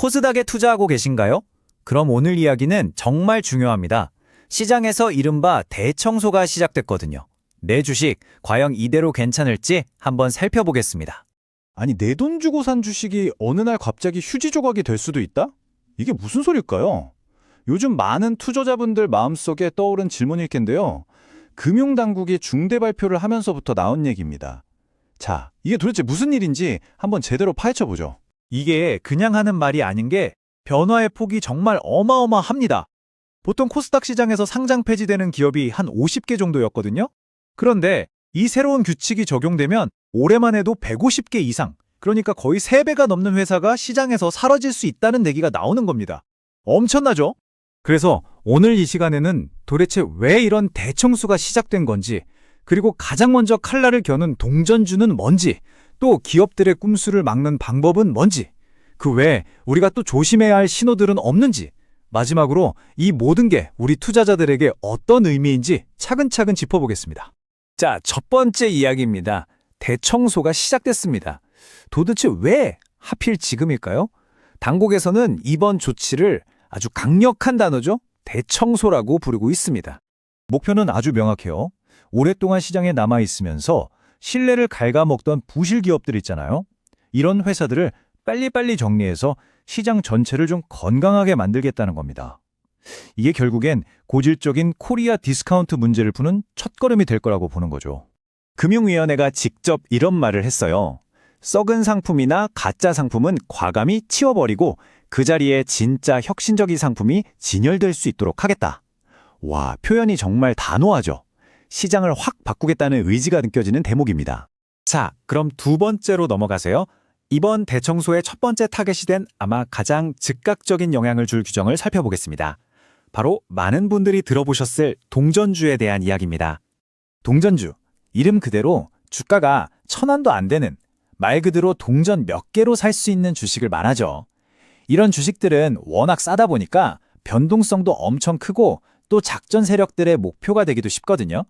코스닥에 투자하고 계신가요? 그럼 오늘 이야기는 정말 중요합니다. 시장에서 이른바 대청소가 시작됐거든요. 내 주식 과연 이대로 괜찮을지 한번 살펴보겠습니다. 아니, 내 돈 주고 산 주식이 어느 날 갑자기 휴지 조각이 될 수도 있다? 이게 무슨 소릴까요? 요즘 많은 투자자분들 마음속에 떠오른 질문일 텐데요. 금융당국이 중대 발표를 하면서부터 나온 얘기입니다. 자, 이게 도대체 무슨 일인지 한번 제대로 파헤쳐보죠. 이게 그냥 하는 말이 아닌 게 변화의 폭이 정말 어마어마합니다. 보통 코스닥 시장에서 상장 폐지되는 기업이 한 50개 정도였거든요. 그런데 이 새로운 규칙이 적용되면 올해만 해도 150개 이상, 그러니까 거의 3배가 넘는 회사가 시장에서 사라질 수 있다는 얘기가 나오는 겁니다. 엄청나죠? 그래서 오늘 이 시간에는 도대체 왜 이런 대청소가 시작된 건지, 그리고 가장 먼저 칼날을 겨눈 동전주는 뭔지, 또 기업들의 꼼수를 막는 방법은 뭔지, 그 외에 우리가 또 조심해야 할 신호들은 없는지, 마지막으로 이 모든 게 우리 투자자들에게 어떤 의미인지 차근차근 짚어보겠습니다. 자, 첫 번째 이야기입니다. 대청소가 시작됐습니다. 도대체 왜 하필 지금일까요? 당국에서는 이번 조치를 아주 강력한 단어죠. 대청소라고 부르고 있습니다. 목표는 아주 명확해요. 오랫동안 시장에 남아있으면서 신뢰를 갉아먹던 부실 기업들 있잖아요. 이런 회사들을 빨리빨리 정리해서 시장 전체를 좀 건강하게 만들겠다는 겁니다. 이게 결국엔 고질적인 코리아 디스카운트 문제를 푸는 첫걸음이 될 거라고 보는 거죠. 금융위원회가 직접 이런 말을 했어요. 썩은 상품이나 가짜 상품은 과감히 치워버리고 그 자리에 진짜 혁신적인 상품이 진열될 수 있도록 하겠다. 와, 표현이 정말 단호하죠. 시장을 확 바꾸겠다는 의지가 느껴지는 대목입니다. 자, 그럼 두 번째로 넘어가세요. 이번 대청소의 첫 번째 타겟이 된 아마 가장 즉각적인 영향을 줄 규정을 살펴보겠습니다. 바로 많은 분들이 들어보셨을 동전주에 대한 이야기입니다. 동전주, 이름 그대로 주가가 1,000원도 안 되는, 말 그대로 동전 몇 개로 살 수 있는 주식을 말하죠. 이런 주식들은 워낙 싸다 보니까 변동성도 엄청 크고 또 작전 세력들의 목표가 되기도 쉽거든요.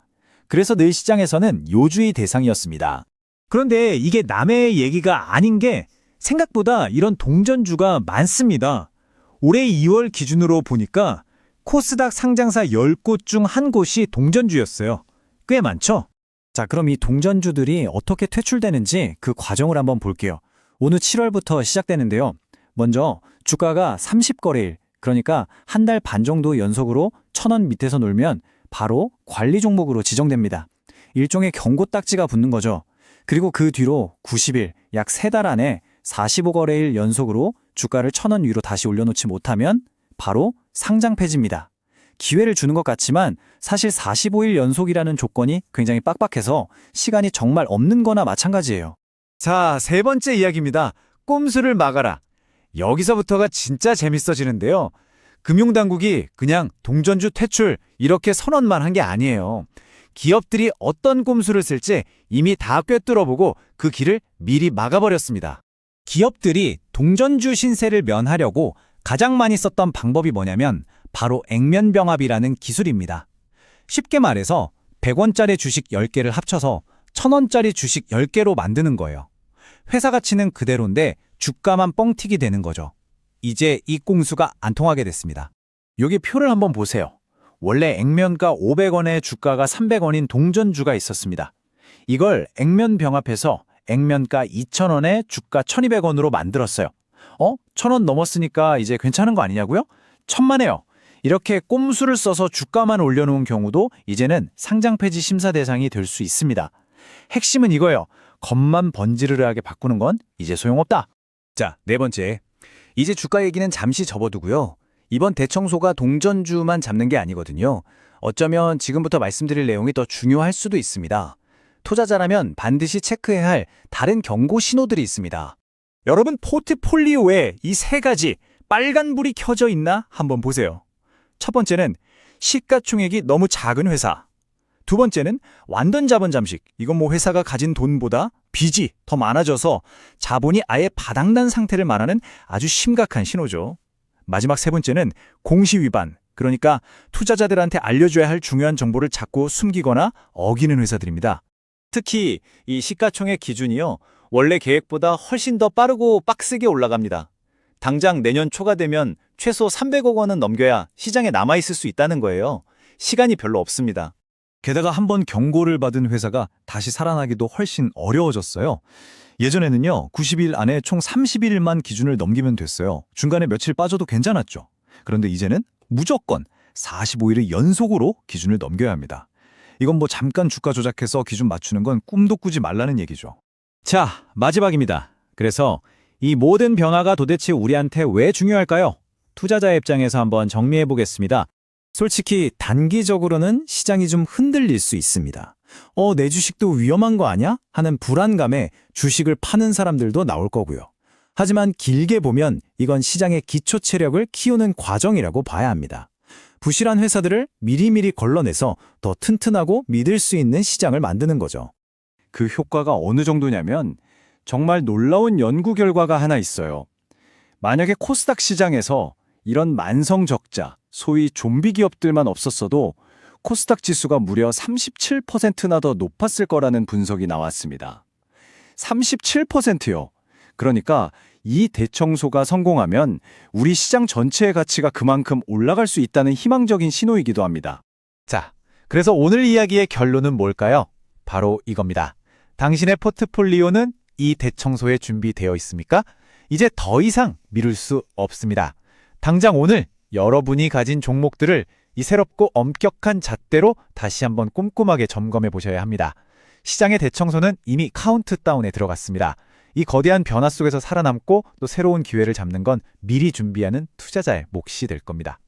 그래서 늘 시장에서는 요주의 대상이었습니다. 그런데 이게 남의 얘기가 아닌 게 생각보다 이런 동전주가 많습니다. 올해 2월 기준으로 보니까 코스닥 상장사 10곳 중 한 곳이 동전주였어요. 꽤 많죠? 자, 그럼 이 동전주들이 어떻게 퇴출되는지 그 과정을 한번 볼게요. 오늘 7월부터 시작되는데요. 먼저 주가가 30거래일, 그러니까 한 달 반 정도 연속으로 1,000원 밑에서 놀면 바로 관리 종목으로 지정됩니다. 일종의 경고 딱지가 붙는 거죠. 그리고 그 뒤로 90일, 약 3달 안에 45거래일 연속으로 주가를 1,000원 위로 다시 올려놓지 못하면 바로 상장 폐지입니다. 기회를 주는 것 같지만 사실 45일 연속이라는 조건이 굉장히 빡빡해서 시간이 정말 없는 거나 마찬가지예요. 자, 세 번째 이야기입니다. 꼼수를 막아라. 여기서부터가 진짜 재밌어지는데요. 금융당국이 그냥 동전주 퇴출 이렇게 선언만 한 게 아니에요. 기업들이 어떤 꼼수를 쓸지 이미 다 꿰뚫어보고 그 길을 미리 막아버렸습니다. 기업들이 동전주 신세를 면하려고 가장 많이 썼던 방법이 뭐냐면 바로 액면병합이라는 기술입니다. 쉽게 말해서 100원짜리 주식 10개를 합쳐서 1,000원짜리 주식 10개로 만드는 거예요. 회사 가치는 그대로인데 주가만 뻥튀기 되는 거죠. 이제 이 꼼수가 안 통하게 됐습니다. 여기 표를 한번 보세요. 원래 액면가 500원에 주가가 300원인 동전주가 있었습니다. 이걸 액면병합해서 액면가 2,000원에 주가 1,200원으로 만들었어요. 1,000원 넘었으니까 이제 괜찮은 거 아니냐고요? 천만에요. 이렇게 꼼수를 써서 주가만 올려놓은 경우도 이제는 상장 폐지 심사 대상이 될 수 있습니다. 핵심은 이거예요. 겉만 번지르르하게 바꾸는 건 이제 소용없다. 자, 네 번째. 이제 주가 얘기는 잠시 접어두고요. 이번 대청소가 동전주만 잡는 게 아니거든요. 어쩌면 지금부터 말씀드릴 내용이 더 중요할 수도 있습니다. 투자자라면 반드시 체크해야 할 다른 경고 신호들이 있습니다. 여러분 포트폴리오에 이 세 가지 빨간불이 켜져 있나 한번 보세요. 첫 번째는 시가총액이 너무 작은 회사. 두 번째는 완전 자본 잠식. 이건 뭐 회사가 가진 돈보다 빚이 더 많아져서 자본이 아예 바닥난 상태를 말하는 아주 심각한 신호죠. 마지막 세 번째는 공시 위반. 그러니까 투자자들한테 알려줘야 할 중요한 정보를 자꾸 숨기거나 어기는 회사들입니다. 특히 이 시가총액 기준이요. 원래 계획보다 훨씬 더 빠르고 빡세게 올라갑니다. 당장 내년 초가 되면 최소 300억 원은 넘겨야 시장에 남아있을 수 있다는 거예요. 시간이 별로 없습니다. 게다가 한번 경고를 받은 회사가 다시 살아나기도 훨씬 어려워졌어요. 예전에는요, 90일 안에 총 31일만 기준을 넘기면 됐어요. 중간에 며칠 빠져도 괜찮았죠. 그런데 이제는 무조건 45일을 연속으로 기준을 넘겨야 합니다. 이건 뭐 잠깐 주가 조작해서 기준 맞추는 건 꿈도 꾸지 말라는 얘기죠. 자, 마지막입니다. 그래서 이 모든 변화가 도대체 우리한테 왜 중요할까요? 투자자의 입장에서 한번 정리해 보겠습니다. 솔직히 단기적으로는 시장이 좀 흔들릴 수 있습니다. 내 주식도 위험한 거 아니야? 하는 불안감에 주식을 파는 사람들도 나올 거고요. 하지만 길게 보면 이건 시장의 기초 체력을 키우는 과정이라고 봐야 합니다. 부실한 회사들을 미리미리 걸러내서 더 튼튼하고 믿을 수 있는 시장을 만드는 거죠. 그 효과가 어느 정도냐면 정말 놀라운 연구 결과가 하나 있어요. 만약에 코스닥 시장에서 이런 만성 적자, 소위 좀비 기업들만 없었어도 코스닥 지수가 무려 37%나 더 높았을 거라는 분석이 나왔습니다. 37%요. 그러니까 이 대청소가 성공하면 우리 시장 전체의 가치가 그만큼 올라갈 수 있다는 희망적인 신호이기도 합니다. 자, 그래서 오늘 이야기의 결론은 뭘까요? 바로 이겁니다. 당신의 포트폴리오는 이 대청소에 준비되어 있습니까? 이제 더 이상 미룰 수 없습니다. 당장 오늘 여러분이 가진 종목들을 이 새롭고 엄격한 잣대로 다시 한번 꼼꼼하게 점검해 보셔야 합니다. 시장의 대청소는 이미 카운트다운에 들어갔습니다. 이 거대한 변화 속에서 살아남고 또 새로운 기회를 잡는 건 미리 준비하는 투자자의 몫이 될 겁니다.